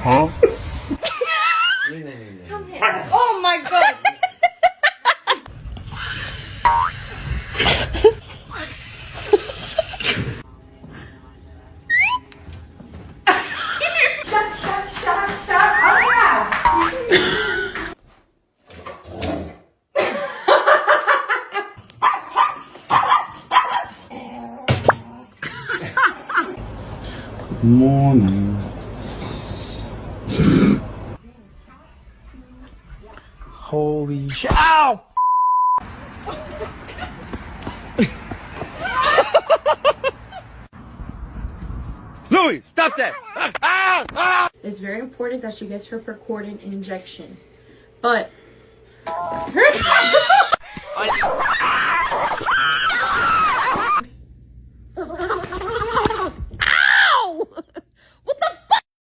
Huh? Come here. Oh my god. Morning. Holy sh! Ow! Louis, stop that! It's very important that she gets her percordant injection. But her